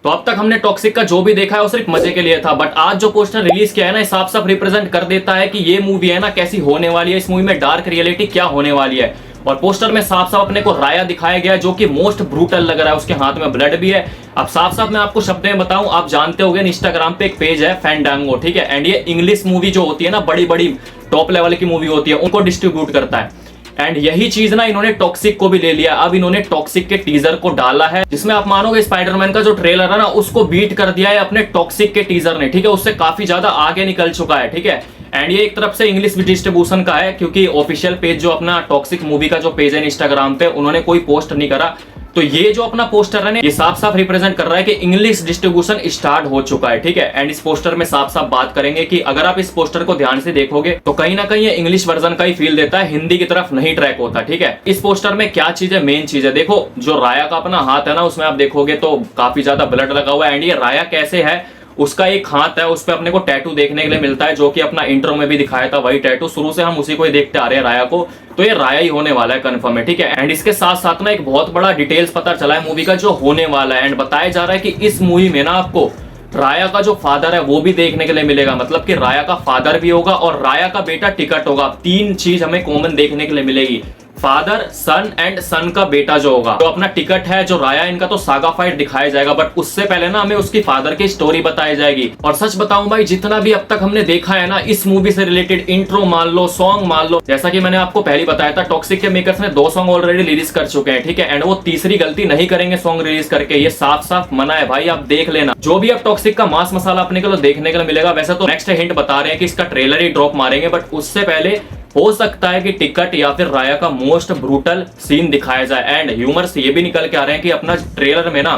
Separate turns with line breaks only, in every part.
तो अब तक हमने टॉक्सिक का जो भी देखा है वो सिर्फ मजे के लिए था, बट आज जो पोस्टर रिलीज किया है ना, साफ साफ रिप्रेजेंट कर देता है कि ये मूवी है ना कैसी होने वाली है, इस मूवी में डार्क रियलिटी क्या होने वाली है। और पोस्टर में साफ साफ अपने को राया दिखाया गया है जो कि मोस्ट ब्रूटल लग रहा है, उसके हाथ में ब्लड भी है। अब साफ साफ मैं आपको शब्द में बताऊं, आप जानते होंगे इंस्टाग्राम पे एक पेज है फैंडांगो, ठीक है, एंड ये इंग्लिश मूवी जो होती है ना, बड़ी बड़ी टॉप लेवल की मूवी होती है, उनको डिस्ट्रीब्यूट करता है। एंड यही चीज ना इन्होंने टॉक्सिक को भी ले लिया। अब इन्होंने टॉक्सिक के टीजर को डाला है, जिसमें आप मानोगे स्पाइडरमैन का जो ट्रेलर है ना, उसको बीट कर दिया है अपने टॉक्सिक के टीजर ने, ठीक है, उससे काफी ज्यादा आगे निकल चुका है, ठीक है। एंड ये एक तरफ से इंग्लिश डिस्ट्रीब्यूशन का है, क्योंकि ऑफिशियल पेज जो अपना टॉक्सिक मूवी का जो पेज है इंस्टाग्राम पे, उन्होंने कोई पोस्ट नहीं करा। तो ये जो अपना पोस्टर है ना, ये साफ साफ रिप्रेजेंट कर रहा है कि इंग्लिश डिस्ट्रीब्यूशन स्टार्ट हो चुका है, ठीक है। एंड इस पोस्टर में साफ साफ बात करेंगे कि अगर आप इस पोस्टर को ध्यान से देखोगे तो कहीं ना कहीं ये इंग्लिश वर्जन का ही फील देता है, हिंदी की तरफ नहीं ट्रैक होता, ठीक है। इस पोस्टर में क्या चीज है, मेन चीज है, देखो जो राया का अपना हाथ है ना, उसमें आप देखोगे तो काफी ज्यादा ब्लड लगा हुआ है। एंड ये राया कैसे है, उसका एक हाथ है, उस पर अपने को टैटू देखने के लिए मिलता है, जो कि अपना इंट्रो में भी दिखाया था वही टैटू, शुरू से हम उसी को ही देखते आ रहे हैं राया को, तो ये राया ही होने वाला है, कंफर्म है, ठीक है। एंड इसके साथ साथ ना एक बहुत बड़ा डिटेल्स पता चला है मूवी का जो होने वाला है, एंड बताया जा रहा है कि इस मूवी में ना आपको राया का जो फादर है वो भी देखने के लिए मिलेगा, मतलब कि राया का फादर भी होगा और राया का बेटा टिकट होगा। तीन चीज हमें कॉमन देखने के लिए मिलेगी, फादर, सन एंड सन का बेटा जो होगा, तो अपना टिकट है जो राया, इनका तो सागा फाइट दिखाया जाएगा, बट उससे पहले ना हमें उसकी फादर की स्टोरी बताई जाएगी। और सच बताऊं भाई, जितना भी अब तक हमने देखा है ना इस मूवी से रिलेटेड, इंट्रो मान लो, सॉन्ग मान लो, जैसा कि मैंने आपको पहले बताया था, टॉक्सिक के मेकर्स ने 2 सॉन्ग ऑलरेडी रिलीज कर चुके हैं, ठीक है। एंड वो तीसरी गलती नहीं करेंगे सॉन्ग रिलीज करके, ये साफ साफ मना है भाई, आप देख लेना। जो भी अब टॉक्सिक का मास मसाला अपने को देखने के लिए मिलेगा, वैसे तो नेक्स्ट हिंट बता रहे हैं कि इसका ट्रेलर ही ड्रॉप मारेंगे, बट उससे पहले हो सकता है कि टिकट या फिर राया का मोस्ट ब्रूटल सीन दिखाया जाए। एंड ह्यूमर्स ये भी निकल के आ रहे हैं कि अपना ट्रेलर में ना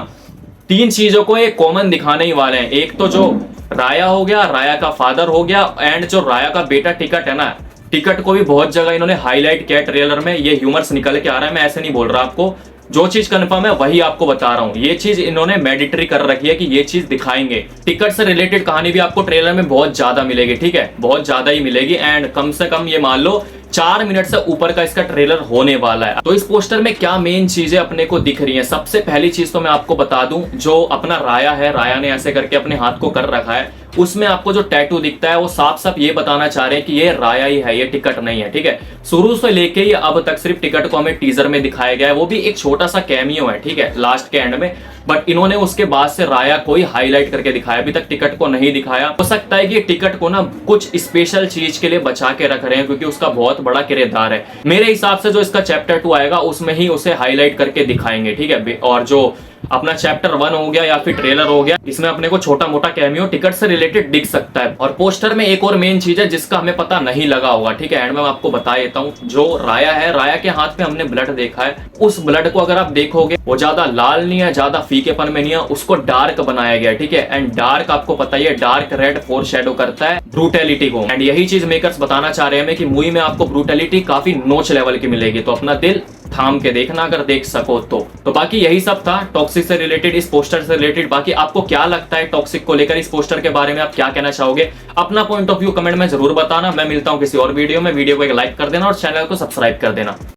3 चीजों को एक कॉमन दिखाने ही वाले हैं। एक तो जो राया हो गया, राया का फादर हो गया, एंड जो राया का बेटा टिकट है ना, टिकट को भी बहुत जगह इन्होंने हाईलाइट किया ट्रेलर में। ये ह्यूमर्स निकल के आ रहा है, मैं ऐसे नहीं बोल रहा आपको, जो चीज कंफर्म है वही आपको बता रहा हूं। ये चीज इन्होंने मैडिटरी कर रखी है कि ये चीज दिखाएंगे। टिकट से रिलेटेड कहानी भी आपको ट्रेलर में बहुत ज्यादा मिलेगी, ठीक है, बहुत ज्यादा ही मिलेगी। एंड कम से कम ये मान लो 4 मिनट से ऊपर का इसका ट्रेलर होने वाला है। तो इस पोस्टर में क्या मेन चीजें अपने को दिख रही हैं, सबसे पहली चीज तो मैं आपको बता दूं, जो अपना राया है, राया ने ऐसे करके अपने हाथ को कर रखा है, उसमें आपको जो टैटू दिखता है वो साफ साफ ये बताना चाह रहे हैं कि ये राया ही है, ये टिकट नहीं है, ठीक है। शुरू से लेके ही अब तक सिर्फ टिकट को हमें टीजर में दिखाया गया है, वो भी एक छोटा सा कैमियो है, ठीक है, लास्ट के एंड में, बट इन्होंने उसके बाद से राया को ही हाईलाइट करके दिखाया, अभी तक टिकट को नहीं दिखाया। हो सकता है कि टिकट को ना कुछ स्पेशल चीज के लिए बचा के रख रहे हैं, क्योंकि उसका बहुत बड़ा किरदार है। मेरे हिसाब से जो इसका चैप्टर 2 आएगा उसमें ही उसे हाईलाइट करके दिखाएंगे, ठीक है। और जो अपना चैप्टर 1 हो गया या फिर ट्रेलर हो गया, इसमें अपने को छोटा मोटा कैमियो टिकट से रिलेटेड दिख सकता है। और पोस्टर में एक और मेन चीज है जिसका हमें पता नहीं लगा होगा, ठीक है, एंड मैं आपको बता देता हूँ। जो राया है, राया के हाथ में हमने ब्लड देखा है, उस ब्लड को अगर आप देखोगे वो ज्यादा लाल नहीं है, ज्यादा फीकेपन में नहीं है, उसको डार्क बनाया गया है, ठीक है। एंड डार्क आपको पता ही है, डार्क रेड फोरशैडो करता है ब्रूटैलिटी को। एंड यही चीज मेकर्स बताना चाह रहे हैं कि मूवी में आपको ब्रूटैलिटी काफी नोच लेवल की मिलेगी, तो अपना दिल थाम के देखना अगर देख सको तो बाकी यही सब था टॉक्सिक से रिलेटेड, इस पोस्टर से रिलेटेड। बाकी आपको क्या लगता है टॉक्सिक को लेकर, इस पोस्टर के बारे में आप क्या कहना चाहोगे, अपना पॉइंट ऑफ व्यू कमेंट में जरूर बताना। मैं मिलता हूं किसी और वीडियो में, वीडियो को एक लाइक कर देना और चैनल को सब्सक्राइब कर देना।